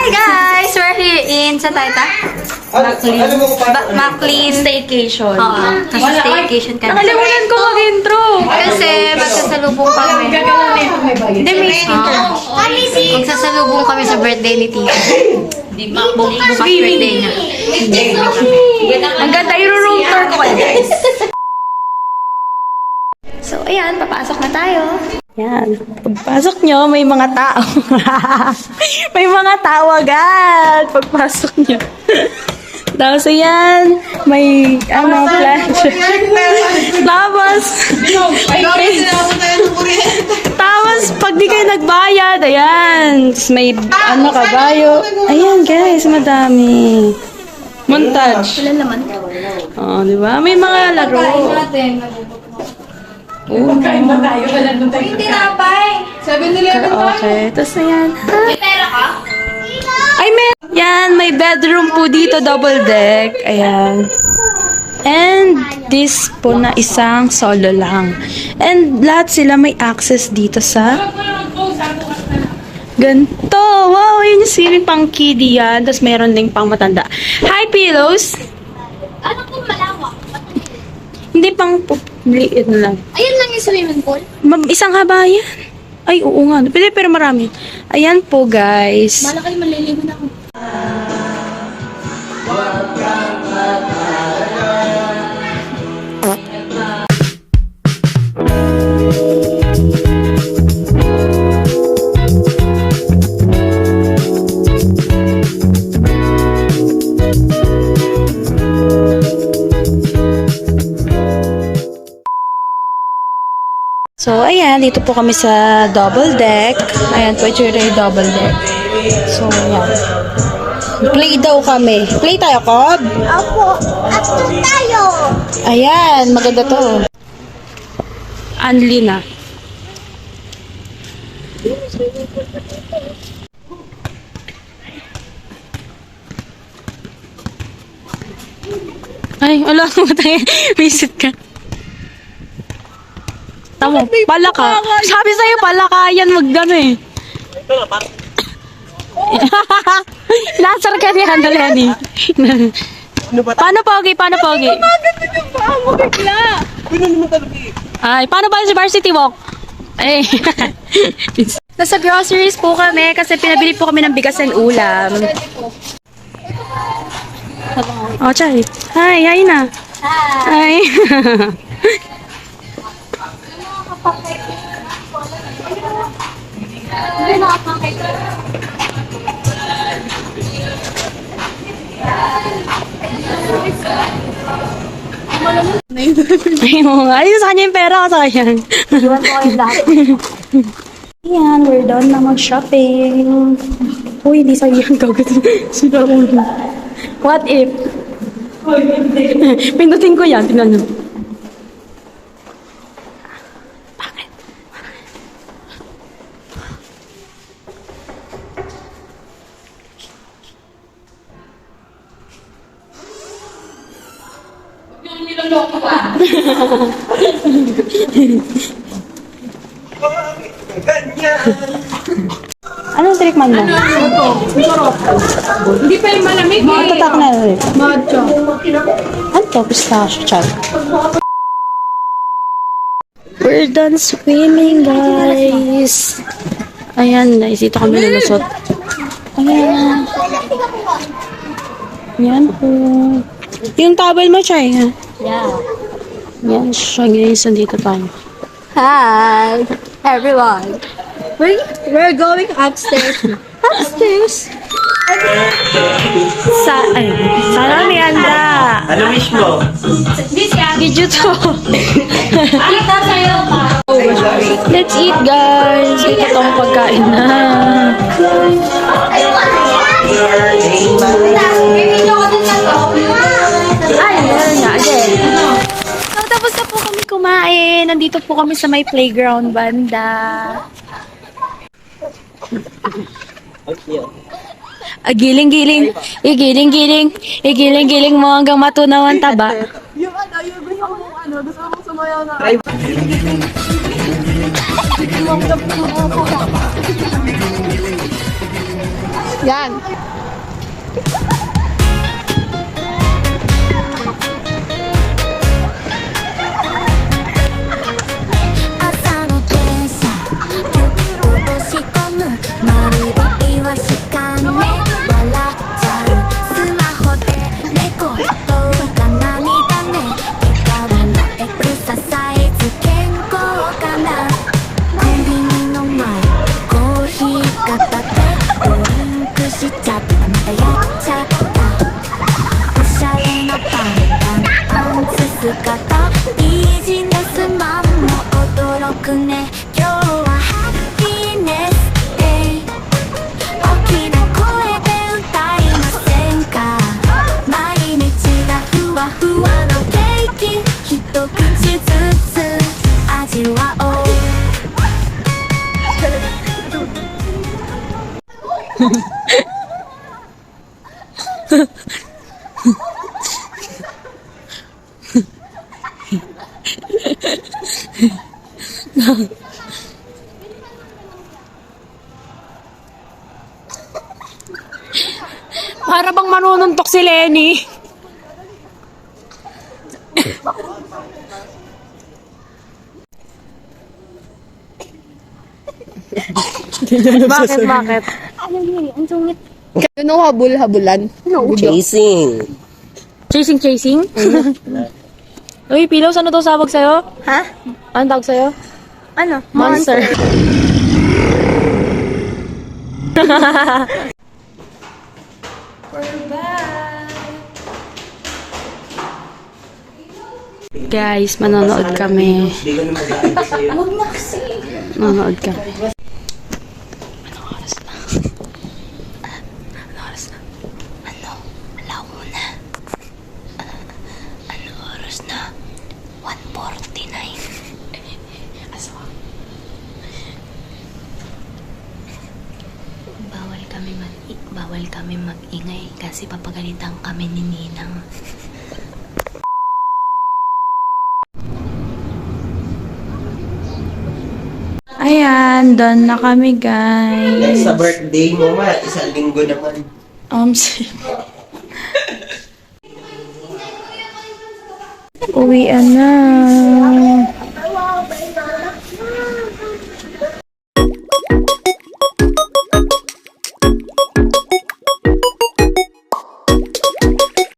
Hi guys! We're here in sa Taita? Maclean Staycation. Oo. Kasi staycation kami. Nakalimutan ko mag-intro. Kasi magsasalubong kami. Hindi, may magsasalubong kami sa birthday ni Tita. Bukas birthday niya. Ang ganda, i-room tour ko kayo, guys. So, ayan, papasok na tayo. Yan. Pagpasok nyo, may mga tao. May mga tao agad. Pagpasok nyo. Tapos, ayan. May, flash. Tapos, pag di kayo nagbayad, ayan. Tapos may, kabayo. Ayan, guys, madami. Montage. Wala naman. Oh, di ba? May mga laro. Magkain ba tayo? Hindi na, bye! 7-Eleven tayo. Okay. Tapos, ayan. May pera ka? Ay, yan, may bedroom po dito, double deck. Ayan. And this po na isang solo lang. And lahat sila may access dito sa ganito. Wow, yun yung ceiling pang kiddie yan. Tapos meron ding pang matanda. Hi, pillows! Ano po malawak? Hindi pang liit na lang. Ayun lang yung swimming pool. Isang haba yan. Ay, oo nga. Pwede, pero marami. Ayan po, guys. Malaki maliligo na ako. So, ayan, dito po kami sa double deck. Ayan po, ito yung double deck. So, ayan. Play daw kami. Play tayo, Cob? Opo, ato tayo! Ayan, maganda to. Anli na. Ay, wala mo tayo. Visit ka. Tamo, palaka. Sabi sa'yo, palakayan, magdano eh. Lasar ka niya, Daliani. Paano pogi? Paano pogi? Ay, paano ba si Varsity Walk? Ay. Nasa groceries po kami kasi pinabili po kami ng bigas and ulam. Oh, Chay. Hi na. Hi. Ay, sa kanya yung pera ko sa kanya. Ayan, we're done na mag-shopping. Uy, hindi sa'yo yung gagawin. Sila ulo. What if? Pindutin ko yan, tingnan nyo. Bakit? Yung niloloko ka. Anong trickman mo? Hindi pa yung malamig eh. Tatak na rin. Matcha. Ano to? Pistachio, chat. We're done swimming, guys. Ayan, guys. Dito kami lulusot. Ayan. Ayan po. Yung towel mo, Chay. Yeah. Ayan siya, guys. Nandito tayo. Hi, everyone. We're going upstairs. Upstairs? Sana Miranda. Ano wish mo? Video to. Kita sa'yo pa. Let's eat, guys. Ito tong pagkain na. Ayun nga, again. So, tapos na po kami kumain. Nandito po kami sa may playground banda. Giling-giling. Igiling-giling. Igiling-giling mo hanggang matunaw ang taba. Yung gusto mong sumayaw na. Yan. Para bang manununtok si Lenny. Bakit? Ano habol-habulan? Chasing. Chasing? Uy, Pilos, ano daw sabog sa'yo? Ha? Ano tawag sa'yo? Ano? Monster. Guys, manonood kami. Hindi ko na mag-aayos sa'yo. Manonood kami. Bawal kami mag-ingay kasi papagalitan kami ni Ninang. Ayan, done na kami, guys. Sa birthday mo ma, isang linggo naman. Uwian na.